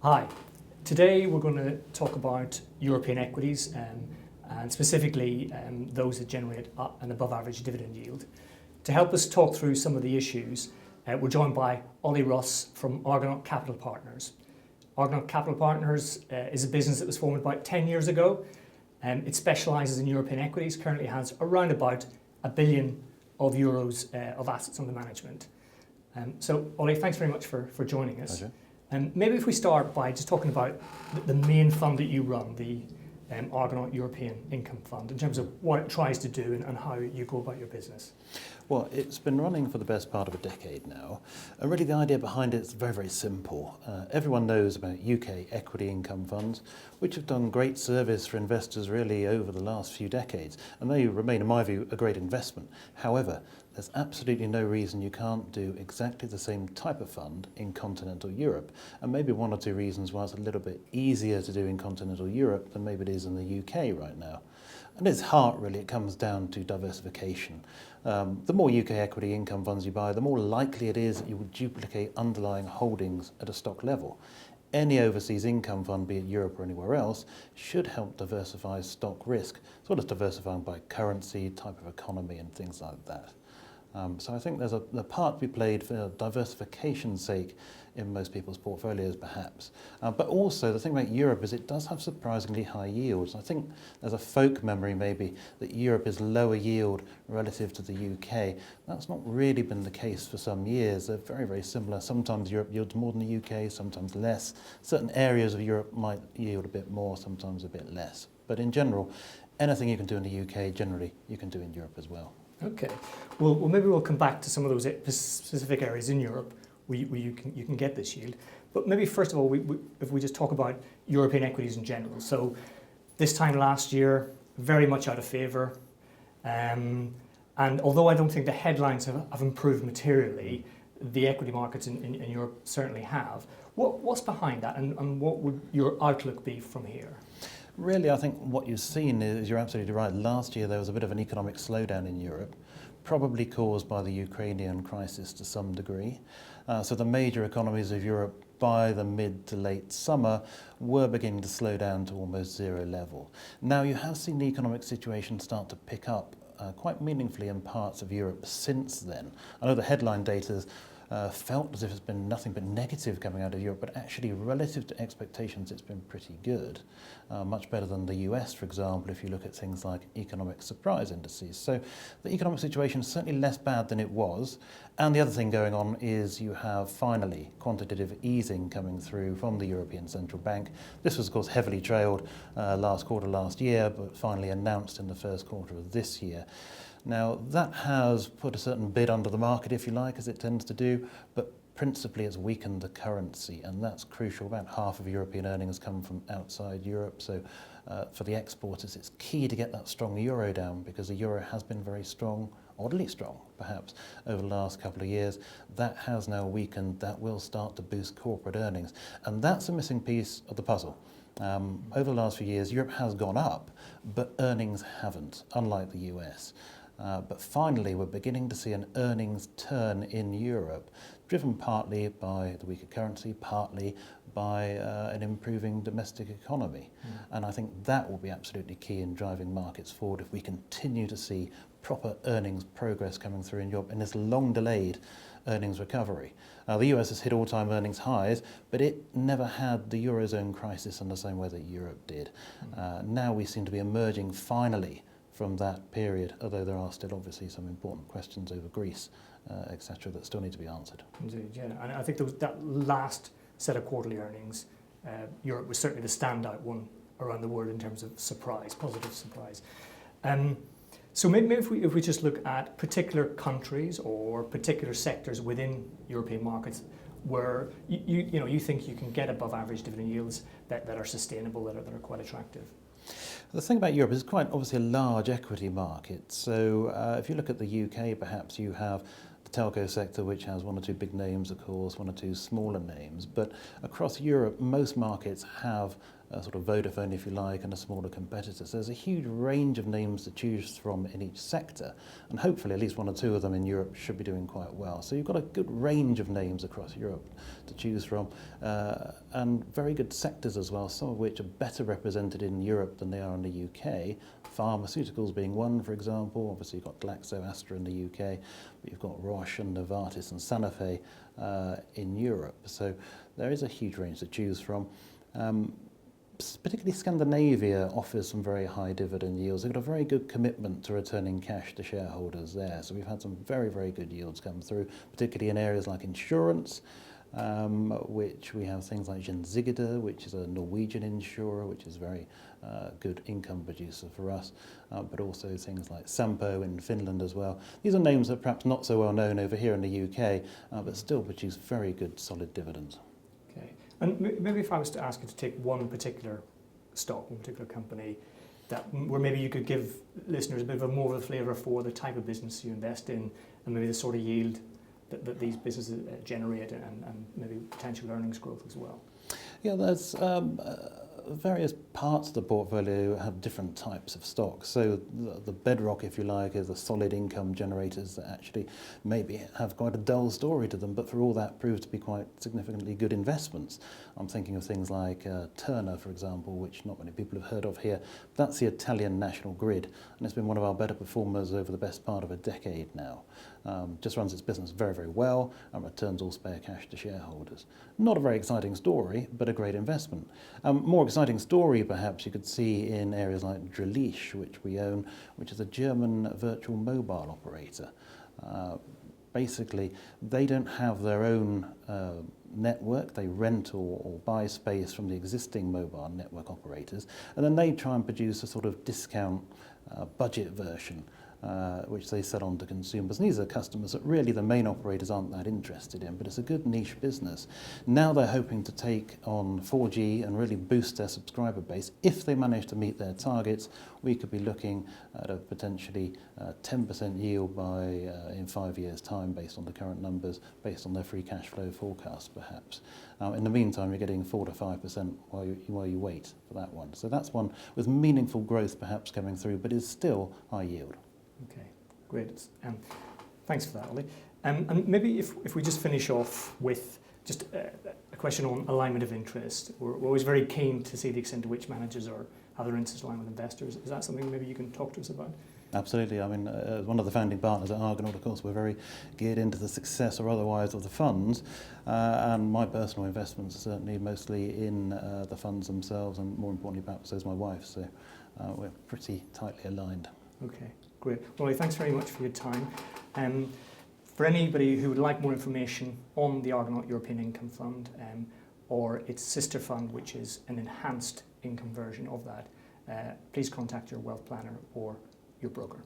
Hi, today we're going to talk about European equities and specifically those that generate an above average dividend yield. To help us talk through some of the issues, we're joined by Olly Russ from Argonaut Capital Partners. Argonaut Capital Partners is a business that was formed about 10 years ago. It specialises in European equities, currently has around about €1 billion of assets under management. So Olly, thanks very much for joining us. Pleasure. Maybe if we start by just talking about the main fund that you run, the Argonaut European Income Fund, in terms of what it tries to do and how you go about your business. Well, it's been running for the best part of a decade now, and really the idea behind it is very, very simple. Everyone knows about UK equity income funds, which have done great service for investors really over the last few decades, and they remain, in my view, a great investment. However, there's absolutely no reason you can't do exactly the same type of fund in continental Europe, and maybe one or two reasons why it's a little bit easier to do in continental Europe than maybe it is in the UK right now. And at its heart, really, it comes down to diversification. The more UK equity income funds you buy, the more likely it is that you will duplicate underlying holdings at a stock level. Any overseas income fund, be it Europe or anywhere else, should help diversify stock risk, sort of diversifying by currency, type of economy and things like that. So I think there's a part to be played for diversification's sake in most people's portfolios, perhaps. But also, the thing about Europe is it does have surprisingly high yields. I think there's a folk memory, maybe, that Europe is lower yield relative to the UK. That's not really been the case for some years. They're very, very similar. Sometimes Europe yields more than the UK, sometimes less. Certain areas of Europe might yield a bit more, sometimes a bit less. But in general, anything you can do in the UK, generally, you can do in Europe as well. Okay, well maybe we'll come back to some of those specific areas in Europe where you can get this yield. But maybe first of all, if we just talk about European equities in general. So this time last year, very much out of favour. And although I don't think the headlines have improved materially, the equity markets in Europe certainly have. What's behind that, and what would your outlook be from here? Really, I think what you've seen is, you're absolutely right. Last year there was a bit of an economic slowdown in Europe, probably caused by the Ukrainian crisis to some degree. So the major economies of Europe by the mid to late summer were beginning to slow down to almost zero level. Now you have seen the economic situation start to pick up quite meaningfully in parts of Europe since then. I know the headline data's felt as if it's been nothing but negative coming out of Europe, but actually relative to expectations it's been pretty good. Much better than the US, for example, if you look at things like economic surprise indices. So the economic situation is certainly less bad than it was. And the other thing going on is you have finally quantitative easing coming through from the European Central Bank. This was of course heavily trailed last quarter last year, but finally announced in the first quarter of this year. Now, that has put a certain bid under the market, if you like, as it tends to do, but principally it's weakened the currency, and that's crucial. About half of European earnings come from outside Europe, so for the exporters it's key to get that strong euro down, because the euro has been very strong, oddly strong perhaps, over the last couple of years. That has now weakened. That will start to boost corporate earnings, and that's a missing piece of the puzzle. Over the last few years, Europe has gone up, but earnings haven't, unlike the US. But finally, we're beginning to see an earnings turn in Europe, driven partly by the weaker currency, partly by an improving domestic economy. And I think that will be absolutely key in driving markets forward if we continue to see proper earnings progress coming through in Europe in this long-delayed earnings recovery. The US has hit all-time earnings highs, but it never had the Eurozone crisis in the same way that Europe did. Now we seem to be emerging finally from that period, although there are still obviously some important questions over Greece, etc., that still need to be answered. Indeed, yeah. And I think that last set of quarterly earnings, Europe was certainly the standout one around the world in terms of surprise, positive surprise. So maybe if we just look at particular countries or particular sectors within European markets where you think you can get above average dividend yields that are sustainable, that are quite attractive. The thing about Europe is it's quite obviously a large equity market. So if you look at the UK, perhaps you have the telco sector, which has one or two big names, of course, one or two smaller names. But across Europe, most markets have sort of Vodafone, if you like, and a smaller competitor. So there's a huge range of names to choose from in each sector, and hopefully at least one or two of them in Europe should be doing quite well. So you've got a good range of names across Europe to choose from, and very good sectors as well, some of which are better represented in Europe than they are in the UK. Pharmaceuticals being one, for example. Obviously you've got Glaxo, Astra in the UK, but you've got Roche and Novartis and Sanofi in Europe. So there is a huge range to choose from. Particularly Scandinavia offers some very high dividend yields. They've got a very good commitment to returning cash to shareholders there. So we've had some very, very good yields come through, particularly in areas like insurance, which we have things like Gilligan, which is a Norwegian insurer, which is a very good income producer for us, but also things like Sampo in Finland as well. These are names that are perhaps not so well known over here in the UK, but still produce very good solid dividends. Okay. And maybe if I was to ask you to take one particular stock, one particular company, where maybe you could give listeners a bit of a more of a flavour for the type of business you invest in, and maybe the sort of yield that these businesses generate, and maybe potential earnings growth as well. Yeah, there's various parts of the portfolio have different types of stocks. So the bedrock, if you like, is the solid income generators that actually maybe have quite a dull story to them, but for all that prove to be quite significantly good investments. I'm thinking of things like Turner, for example, which not many people have heard of here. That's the Italian national grid, and it's been one of our better performers over the best part of a decade now. Just runs its business very, very well and returns all spare cash to shareholders. Not a very exciting story, but a great investment. More exciting story, perhaps, you could see in areas like Drillisch, which we own, which is a German virtual mobile operator. Basically, they don't have their own network. They rent or buy space from the existing mobile network operators, and then they try and produce a sort of discount budget version, which they sell on to consumers. And these are customers that really the main operators aren't that interested in, but it's a good niche business. Now they're hoping to take on 4G and really boost their subscriber base. If they manage to meet their targets, we could be looking at a potentially 10% yield in 5 years' time based on the current numbers, based on their free cash flow forecast perhaps. In the meantime, you're getting 4 to 5% while you wait for that one. So that's one with meaningful growth perhaps coming through, but is still high yield. Okay, great. Thanks for that, Olly. And maybe if we just finish off with just a question on alignment of interest. We're always very keen to see the extent to which managers have their interests aligned with investors. Is that something maybe you can talk to us about? Absolutely. I mean, as one of the founding partners at Argonaut, of course, we're very geared into the success or otherwise of the funds, and my personal investments are certainly mostly in the funds themselves, and more importantly, perhaps, so is my wife. So we're pretty tightly aligned. Okay, great. Well, thanks very much for your time. For anybody who would like more information on the Argonaut European Income Fund or its sister fund, which is an enhanced income version of that, please contact your wealth planner or your broker.